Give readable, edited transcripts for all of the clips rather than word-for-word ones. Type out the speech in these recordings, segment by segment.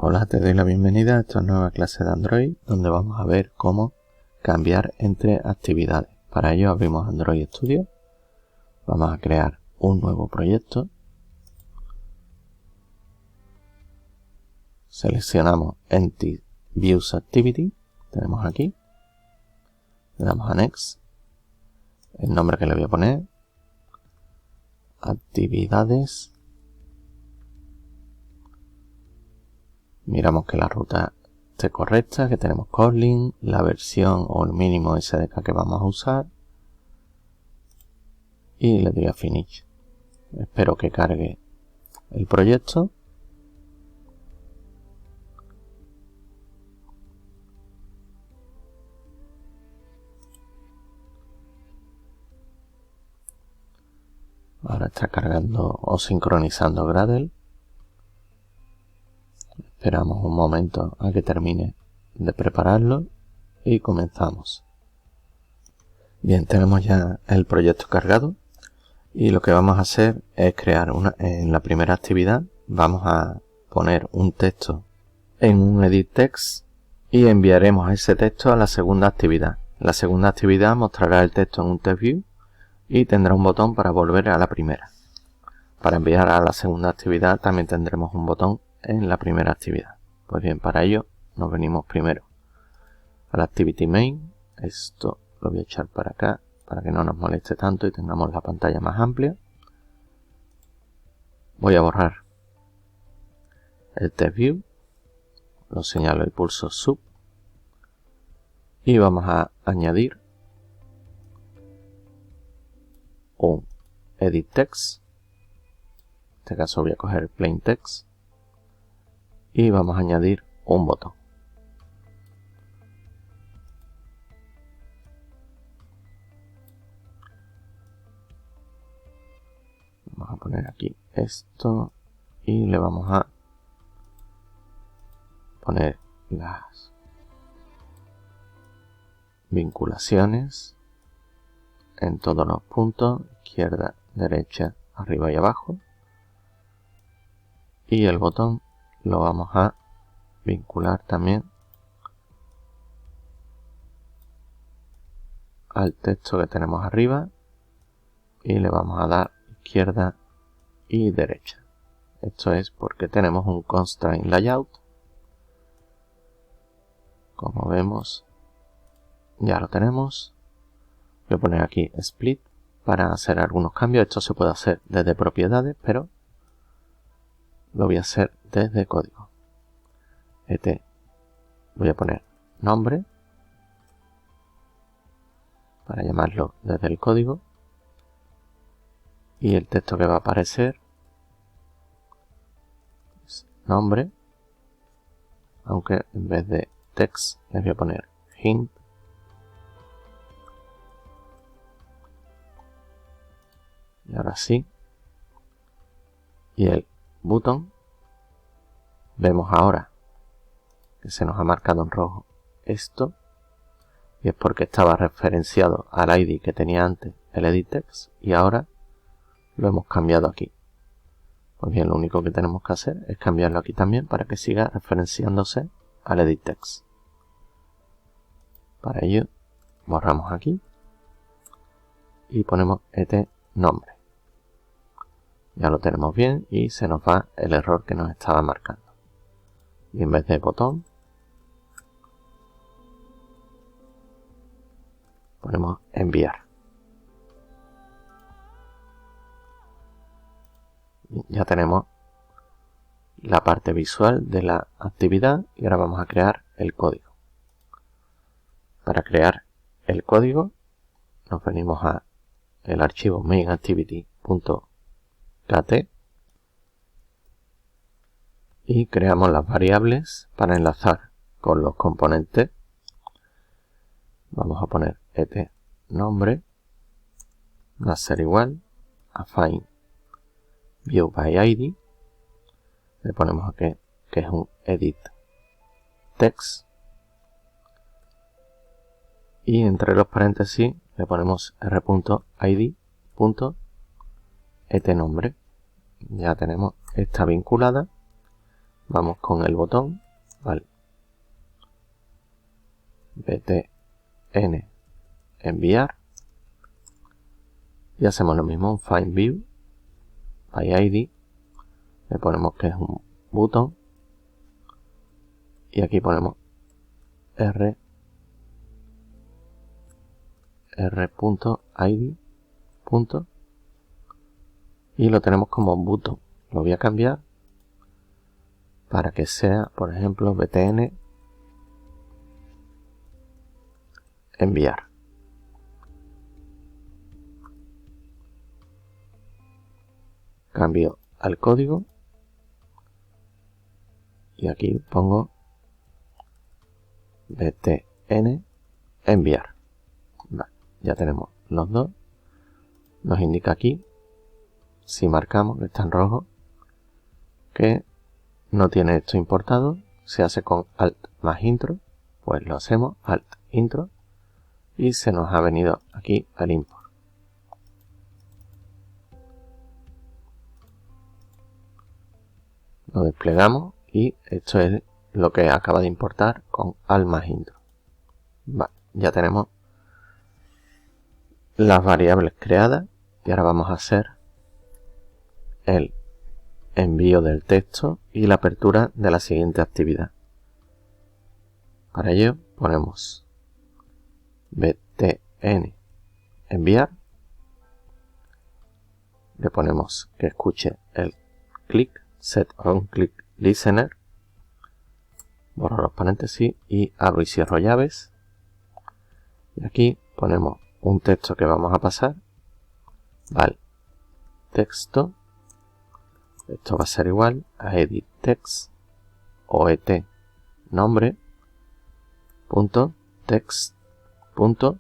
Hola, te doy la bienvenida a esta nueva clase de Android donde vamos a ver cómo cambiar entre actividades. Para ello abrimos Android Studio, vamos a crear un nuevo proyecto, seleccionamos Entity Views Activity, tenemos aquí, le damos a Next, el nombre que le voy a poner, actividades. Miramos que la ruta esté correcta, que tenemos Kotlin, la versión o el mínimo SDK que vamos a usar. Y le doy a Finish. Espero que cargue el proyecto. Ahora está cargando o sincronizando Gradle. Esperamos un momento a que termine de prepararlo y comenzamos. Bien, tenemos ya el proyecto cargado y lo que vamos a hacer es crear en la primera actividad vamos a poner un texto en un edit text y enviaremos ese texto a la segunda actividad. La segunda actividad mostrará el texto en un text view y tendrá un botón para volver a la primera. Para enviar a la segunda actividad también tendremos un botón en la primera actividad. Pues bien, para ello nos venimos primero a la activity main. Esto lo voy a echar para acá para que no nos moleste tanto y tengamos la pantalla más amplia. Voy a borrar el text view, lo señalo el pulso sub y vamos a añadir un edit text. En este caso voy a coger plain text y vamos a añadir un botón. Vamos a poner aquí esto y le vamos a poner las vinculaciones en todos los puntos, izquierda, derecha, arriba y abajo. Y el botón lo vamos a vincular también al texto que tenemos arriba y le vamos a dar izquierda y derecha. Esto es porque tenemos un constraint layout. Como vemos, ya lo tenemos. Voy a poner aquí split para hacer algunos cambios. Esto se puede hacer desde propiedades, pero lo voy a hacer desde código. Voy a poner nombre para llamarlo desde el código. Y el texto que va a aparecer es nombre, aunque en vez de text les voy a poner hint. Y ahora sí. Y el button, vemos ahora que se nos ha marcado en rojo esto. Y es porque estaba referenciado al ID que tenía antes el edit text y ahora lo hemos cambiado aquí. Pues bien, lo único que tenemos que hacer es cambiarlo aquí también para que siga referenciándose al edit text. Para ello, borramos aquí y ponemos nombre. Ya lo tenemos bien y se nos va el error que nos estaba marcando. Y en vez de botón, ponemos enviar. Ya tenemos la parte visual de la actividad y ahora vamos a crear el código. Para crear el código nos venimos a el archivo mainActivity.kt y creamos las variables para enlazar con los componentes. Vamos a poner nombre va a ser igual a find view by id. Le ponemos aquí que es un edit text y entre los paréntesis le ponemos r.id.etNombre. Ya tenemos esta vinculada. vamos con el botón, ¿vale? btn enviar y hacemos lo mismo, un find view by id, le ponemos que es un botón y aquí ponemos r.id y lo tenemos como button. Lo voy a cambiar para que sea, por ejemplo, btn enviar. Cambio al código y aquí pongo btn enviar. Vale, ya tenemos los dos. Nos indica aquí, si marcamos que está en rojo, que no tiene esto importado. Se hace con alt más intro, pues lo hacemos alt intro y se nos ha venido aquí al import. Lo desplegamos y esto es lo que acaba de importar con alt más intro. Vale, ya tenemos las variables creadas y ahora vamos a hacer el envío del texto y la apertura de la siguiente actividad. Para ello ponemos btn enviar, le ponemos que escuche el click, set on click listener, borro los paréntesis y abro y cierro llaves y aquí ponemos un texto que vamos a pasar, vale, texto, esto va a ser igual a edit text oet nombre punto text punto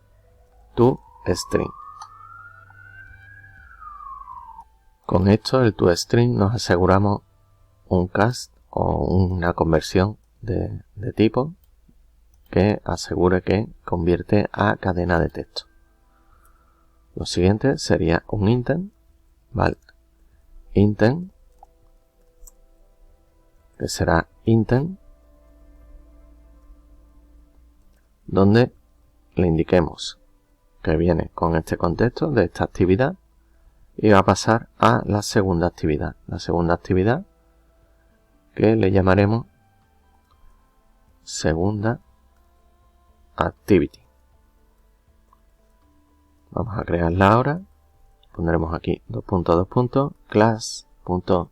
to string. Con esto el toString nos aseguramos un cast o una conversión de tipo que asegure que convierte a cadena de texto. Lo siguiente sería un intent, ¿vale? Intent, que será intent, donde le indiquemos que viene con este contexto de esta actividad y va a pasar a la segunda actividad. La segunda actividad que le llamaremos segunda activity. Vamos a crearla ahora. Pondremos aquí class.java.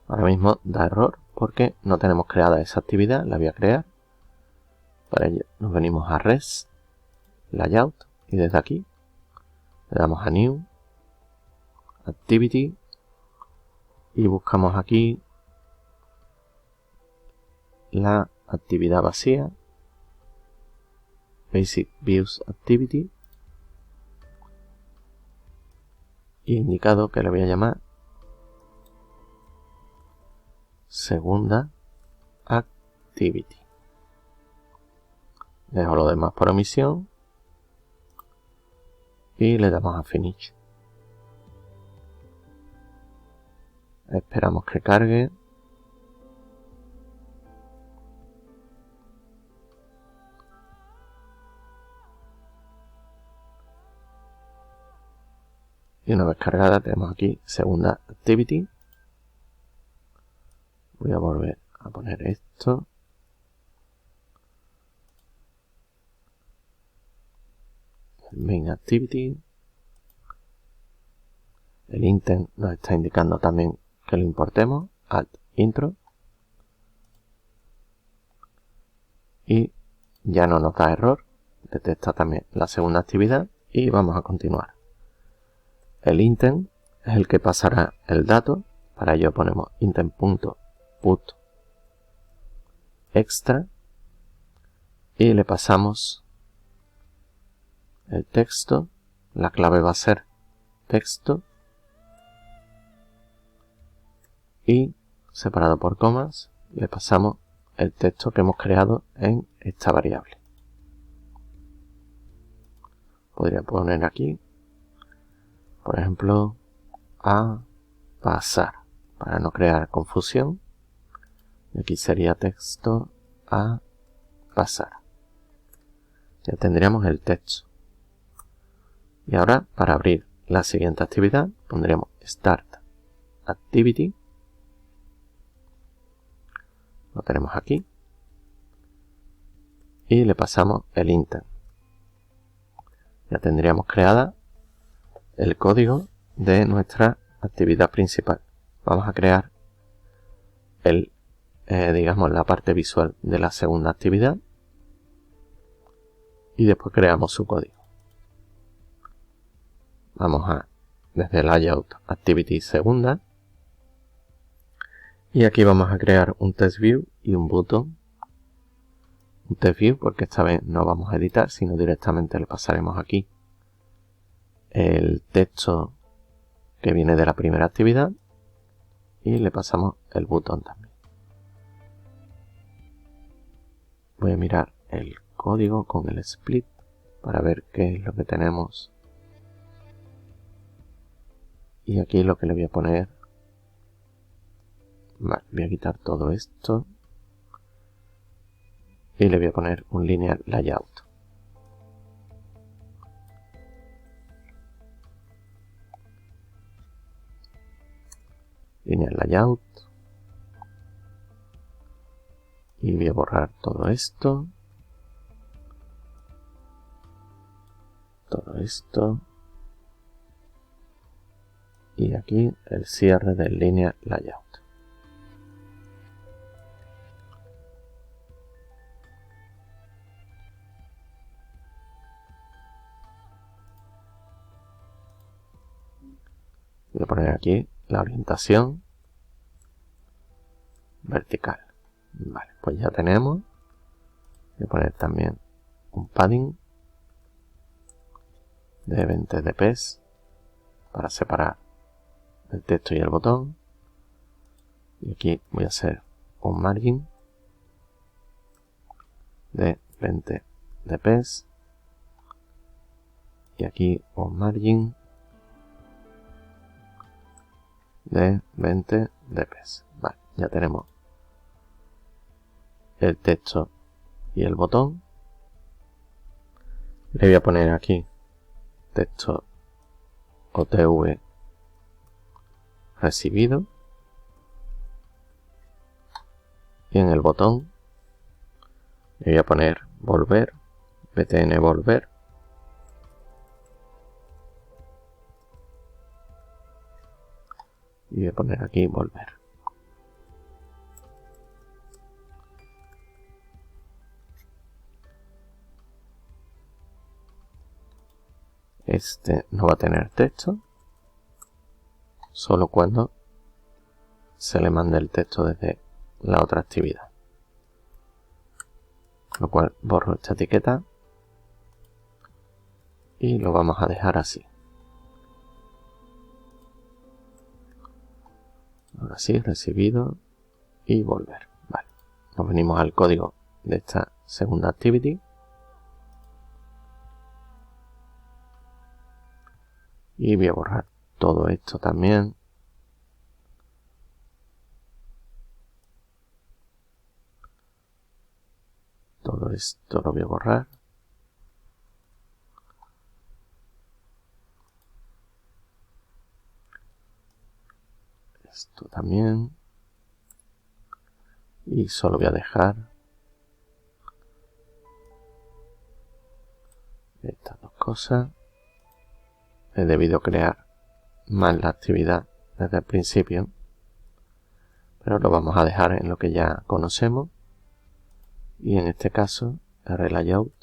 Ahora mismo da error porque no tenemos creada esa actividad. La voy a crear. Para ello nos venimos a res, layout y desde aquí le damos a new, activity y buscamos aquí la actividad vacía, basic views activity, y indicado que le voy a llamar segunda activity. Dejo lo demás por omisión y le damos a finish. Esperamos que cargue. Y una vez cargada tenemos aquí segunda activity. Voy a volver a poner esto. Main activity. El intent nos está indicando también que lo importemos. Alt intro. Y ya no nos da error. Detecta también la segunda actividad y vamos a continuar. El intent es el que pasará el dato. Para ello ponemos intent.put extra y le pasamos el texto. La clave va a ser texto y separado por comas le pasamos el texto que hemos creado en esta variable. Podría poner aquí, por ejemplo, a pasar. para no crear confusión. Y aquí sería texto a pasar. Ya tendríamos el texto. Y ahora, para abrir la siguiente actividad, pondremos Start Activity. Lo tenemos aquí. Y le pasamos el intent. Ya tendríamos creada el código de nuestra actividad principal. Vamos a crear digamos, la parte visual de la segunda actividad. Y después creamos su código. Vamos a, desde el layout activity segunda. Y aquí vamos a crear un test view y un button. Un test view porque esta vez no vamos a editar, sino directamente le pasaremos aquí el texto que viene de la primera actividad y le pasamos el botón también. Voy a mirar el código con el split para ver qué es lo que tenemos. Y aquí lo que le voy a poner. Vale, voy a quitar todo esto. Y le voy a poner un linear layout. Linear layout. Y voy a borrar todo esto. Todo esto. Y aquí el cierre del linear layout. Voy a poner aquí la orientación vertical. Vale, pues ya tenemos. Voy a poner también un padding de 20 dp para separar el texto y el botón. Y aquí voy a hacer un margin de 20 dp. Y aquí un margin de 20 dp. Vale, ya tenemos el texto y el botón. Le voy a poner aquí texto OTV recibido. Y en el botón le voy a poner volver, btn volver. Y voy a poner aquí volver. Este no va a tener texto, solo cuando se le mande el texto desde la otra actividad. Con lo cual borro esta etiqueta y lo vamos a dejar así. Ahora sí, recibido y volver. Vale, nos venimos al código de esta segunda activity. Y voy a borrar todo esto también. Todo esto lo voy a borrar. Esto también. Y solo voy a dejar estas dos cosas. He debido crear más la actividad desde el principio, pero lo vamos a dejar en lo que ya conocemos. Y en este caso, rlayout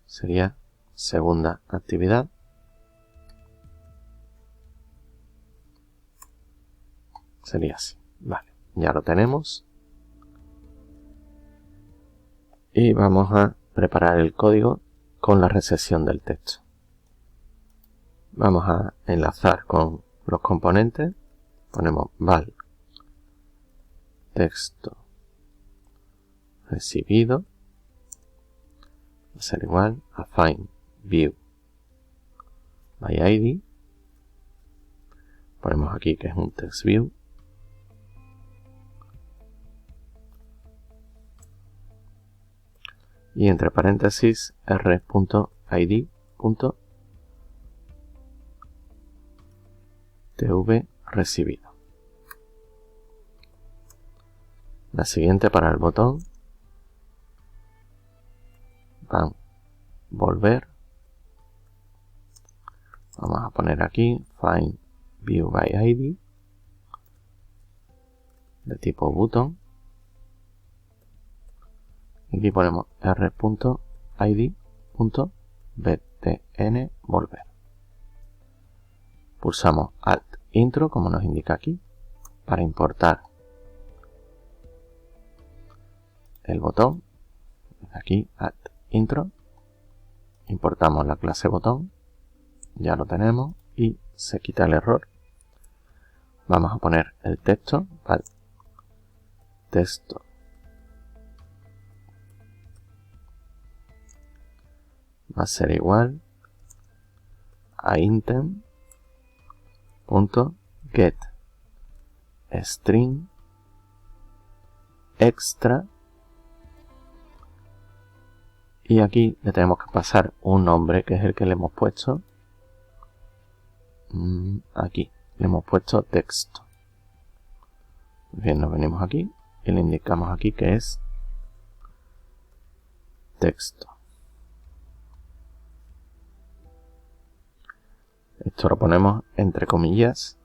sería segunda actividad. Sería así. Vale, ya lo tenemos. Y vamos a preparar el código con la recepción del texto. Vamos a enlazar con los componentes. Ponemos val texto recibido. Va a ser igual a find view by id. Ponemos aquí que es un text view. Y entre paréntesis r.id.tv recibido. La siguiente para el botón. Van volver. Vamos a poner aquí find view by id de tipo button. Aquí ponemos r.id.btn volver. Pulsamos Alt Intro, como nos indica aquí, para importar el botón. Aquí Alt Intro. Importamos la clase botón. Ya lo tenemos y se quita el error. Vamos a poner el texto. Vale. Texto. Va a ser igual a intem.get string extra, y aquí le tenemos que pasar un nombre que es el que le hemos puesto. Aquí le hemos puesto texto. Bien, nos venimos aquí y le indicamos aquí que es texto. Esto lo ponemos entre comillas.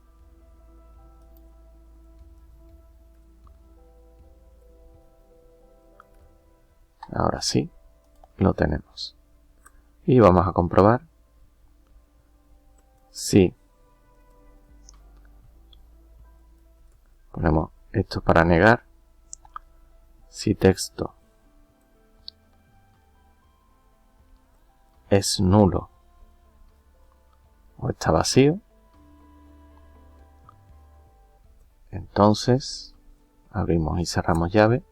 Ahora sí, lo tenemos. Y vamos a comprobar si ponemos esto para negar. Si texto es nulo o está vacío, entonces abrimos y cerramos llave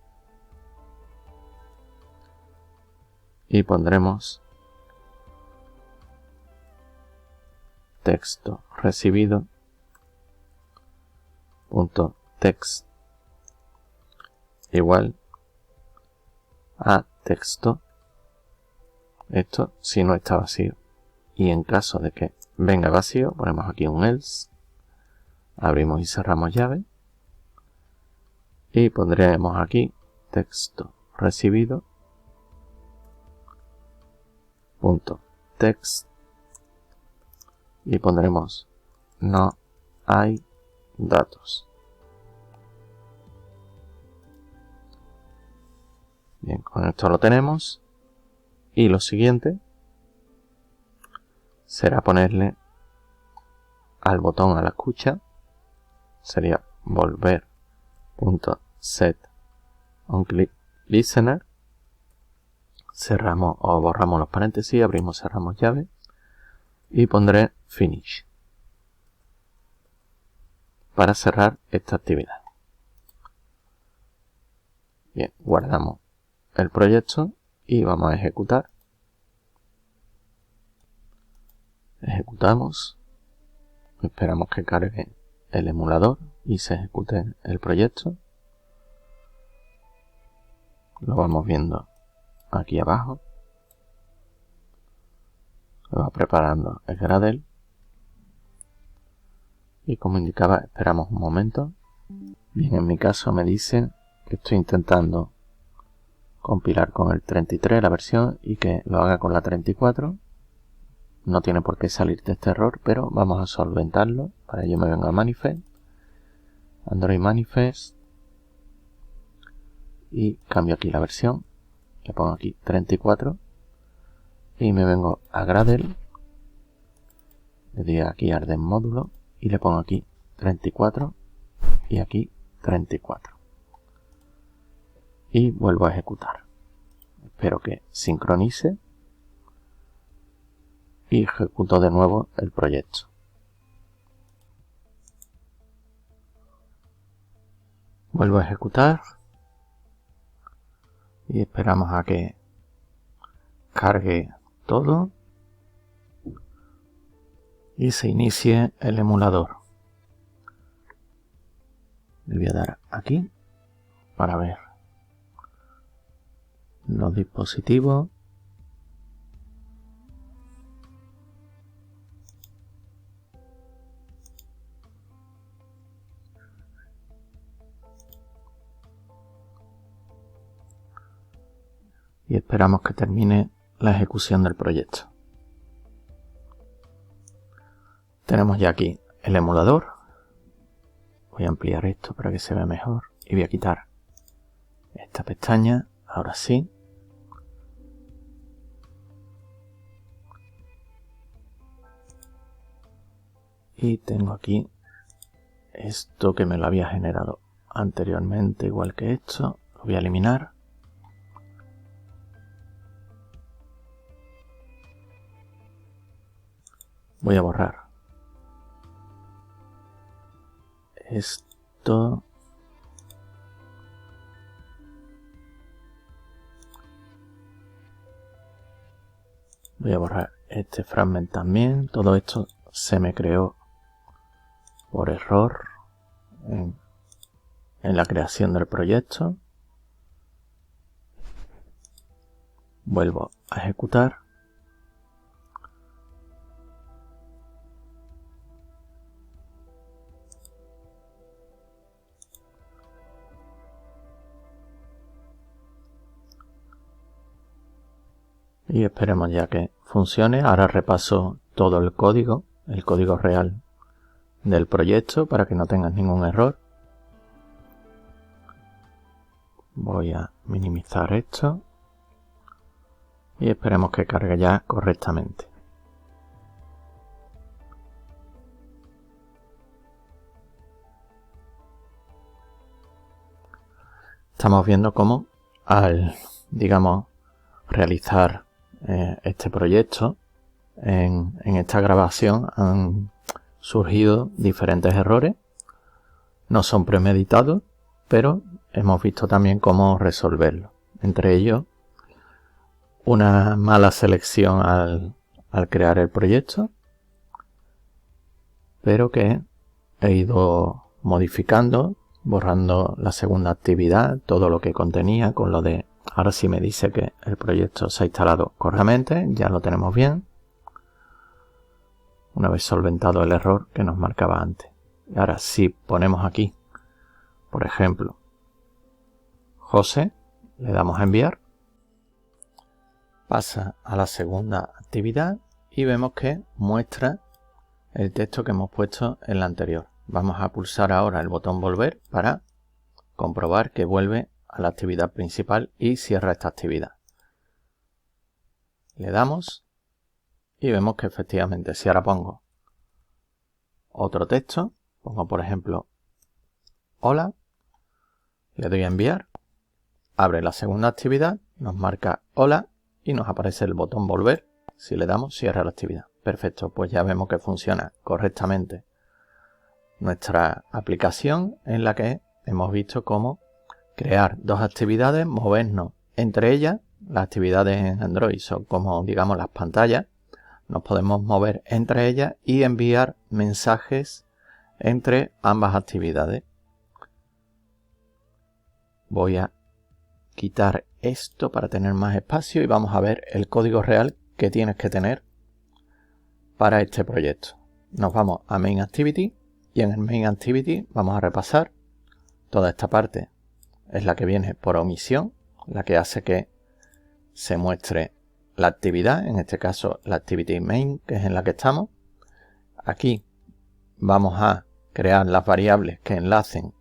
y pondremos texto recibido punto text igual a texto. Esto si no está vacío, y en caso de que venga vacío ponemos aquí un else, abrimos y cerramos llave y pondremos aquí texto recibido punto text y pondremos no hay datos. Bien, con esto lo tenemos, y lo siguiente será ponerle al botón a la escucha, sería volver.set onClickListener. Cerramos o borramos los paréntesis, abrimos, cerramos llave y pondré finish para cerrar esta actividad. Bien, guardamos el proyecto y vamos a ejecutar. Ejecutamos, esperamos que cargue el emulador y se ejecute el proyecto. Lo vamos viendo aquí abajo. Lo va preparando el Gradle. Y como indicaba, esperamos un momento. Bien, en mi caso me dice que estoy intentando compilar con el 33 la versión y que lo haga con la 34. No tiene por qué salir de este error, pero vamos a solventarlo. Para ello me vengo a Manifest, Android Manifest, y cambio aquí la versión. Le pongo aquí 34 y me vengo a Gradle, le doy aquí Arden módulo y le pongo aquí 34 y aquí 34 y vuelvo a ejecutar. Espero que sincronice y ejecuto de nuevo el proyecto. Vuelvo a ejecutar y esperamos a que cargue todo y se inicie el emulador. Le voy a dar aquí para ver los dispositivos. Y esperamos que termine la ejecución del proyecto. Tenemos ya aquí el emulador. Voy a ampliar esto para que se vea mejor y voy a quitar esta pestaña. Ahora sí. Y tengo aquí esto que me lo había generado anteriormente, igual que esto. Lo voy a eliminar. Voy a borrar esto. Voy a borrar este fragment también. Todo esto se me creó por error en la creación del proyecto. Vuelvo a ejecutar. Y esperemos ya que funcione. Ahora repaso todo el código real del proyecto para que no tengas ningún error. Voy a minimizar esto y esperemos que cargue ya correctamente. Estamos viendo cómo al, digamos, realizar este proyecto, en esta grabación han surgido diferentes errores. No son premeditados, pero hemos visto también cómo resolverlo. Entre ellos, una mala selección al crear el proyecto, pero que he ido modificando, borrando la segunda actividad, todo lo que contenía, con lo de ahora sí me dice que el proyecto se ha instalado correctamente, ya lo tenemos bien, una vez solventado el error que nos marcaba antes. Y ahora si ponemos aquí, por ejemplo, José, le damos a enviar, pasa a la segunda actividad y vemos que muestra el texto que hemos puesto en la anterior. Vamos a pulsar ahora el botón volver para comprobar que vuelve a la actividad principal y cierra esta actividad. Le damos y vemos que efectivamente, si ahora pongo otro texto, pongo por ejemplo hola, le doy a enviar, abre la segunda actividad, nos marca hola y nos aparece el botón volver. Si le damos, cierra la actividad. Perfecto, pues ya vemos que funciona correctamente nuestra aplicación, en la que hemos visto cómo crear dos actividades, movernos entre ellas. Las actividades en Android son como, digamos, las pantallas. Nos podemos mover entre ellas y enviar mensajes entre ambas actividades. Voy a quitar esto para tener más espacio y vamos a ver el código real que tienes que tener para este proyecto. Nos vamos a Main Activity y en el Main Activity vamos a repasar toda esta parte. Es la que viene por omisión, la que hace que se muestre la actividad, en este caso la Activity Main, que es en la que estamos. Aquí vamos a crear las variables que enlacen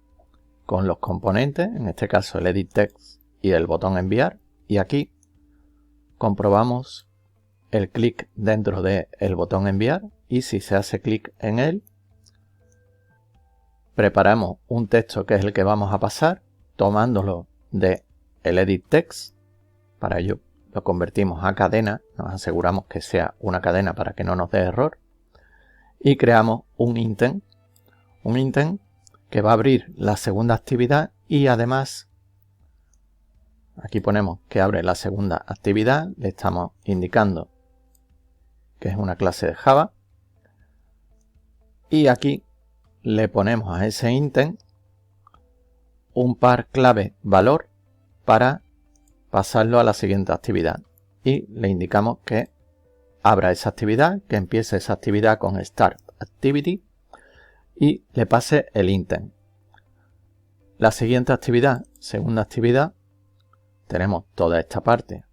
con los componentes, en este caso el Edit Text y el botón enviar, y aquí comprobamos el clic dentro del botón enviar y si se hace clic en él, preparamos un texto que es el que vamos a pasar, tomándolo de el Edit Text. Para ello lo convertimos a cadena, nos aseguramos que sea una cadena para que no nos dé error y creamos un intent que va a abrir la segunda actividad y además aquí ponemos que abre la segunda actividad, le estamos indicando que es una clase de Java y aquí le ponemos a ese intent un par clave valor para pasarlo a la siguiente actividad. Y le indicamos que abra esa actividad, que empiece esa actividad con Start Activity y le pase el intent. La siguiente actividad, segunda actividad, tenemos toda esta parte,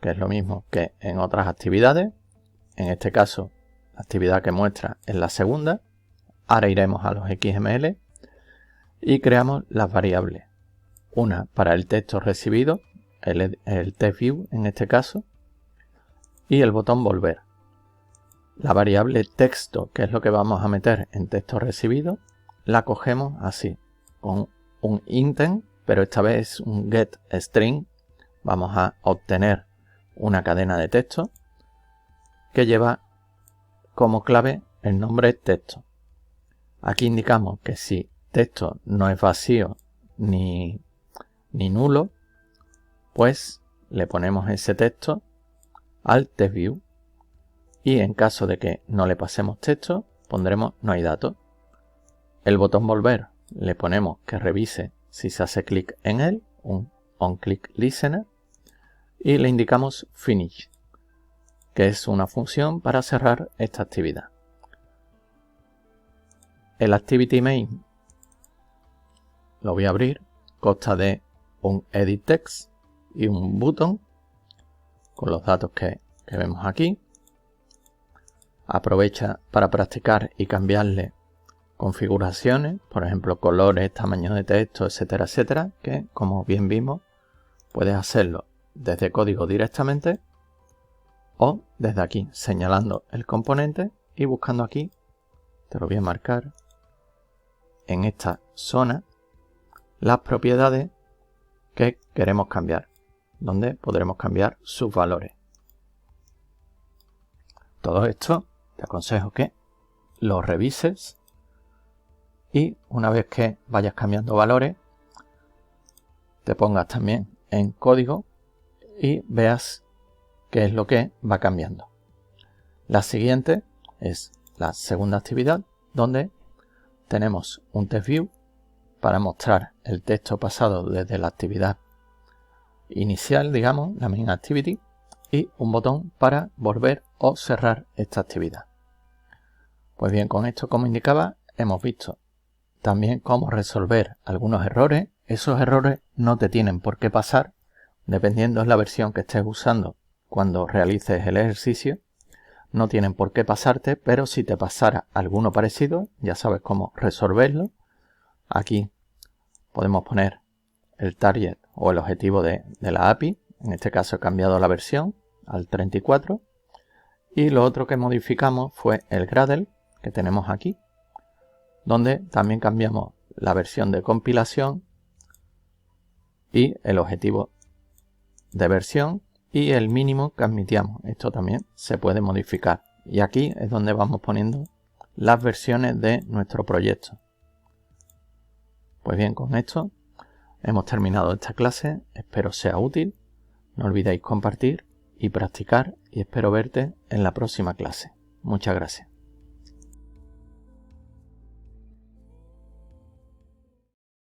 que es lo mismo que en otras actividades. En este caso, la actividad que muestra es la segunda. Ahora iremos a los XML y creamos las variables. Una para el texto recibido, el text view en este caso, y el botón volver. La variable texto, que es lo que vamos a meter en texto recibido, la cogemos así, con un intent, pero esta vez es un getString. Vamos a obtener una cadena de texto que lleva como clave el nombre texto. Aquí indicamos que si texto no es vacío ni nulo, pues le ponemos ese texto al TextView. Y en caso de que no le pasemos texto, pondremos no hay datos. El botón volver le ponemos que revise si se hace clic en él, un onClickListener, y le indicamos finish, que es una función para cerrar esta actividad. El ActivityMain lo voy a abrir, consta de un edit text y un button con los datos que vemos aquí. Aprovecha para practicar y cambiarle configuraciones, por ejemplo colores, tamaño de texto, etcétera, etcétera, que como bien vimos puedes hacerlo desde código directamente o desde aquí señalando el componente y buscando aquí, te lo voy a marcar, en esta zona, las propiedades que queremos cambiar, donde podremos cambiar sus valores. Todo esto te aconsejo que lo revises y una vez que vayas cambiando valores, te pongas también en código y veas qué es lo que va cambiando. La siguiente es la segunda actividad, donde tenemos un TextView para mostrar el texto pasado desde la actividad inicial, digamos, la main activity, y un botón para volver o cerrar esta actividad. Pues bien, con esto, como indicaba, hemos visto también cómo resolver algunos errores. Esos errores no te tienen por qué pasar, dependiendo de la versión que estés usando cuando realices el ejercicio. No tienen por qué pasarte, pero si te pasara alguno parecido, ya sabes cómo resolverlo. Aquí podemos poner el target o el objetivo de la API. En este caso he cambiado la versión al 34. Y lo otro que modificamos fue el Gradle que tenemos aquí, donde también cambiamos la versión de compilación y el objetivo de versión y el mínimo que admitíamos. Esto también se puede modificar. Y aquí es donde vamos poniendo las versiones de nuestro proyecto. Pues bien, con esto hemos terminado esta clase. Espero sea útil. No olvidéis compartir y practicar y espero verte en la próxima clase. Muchas gracias.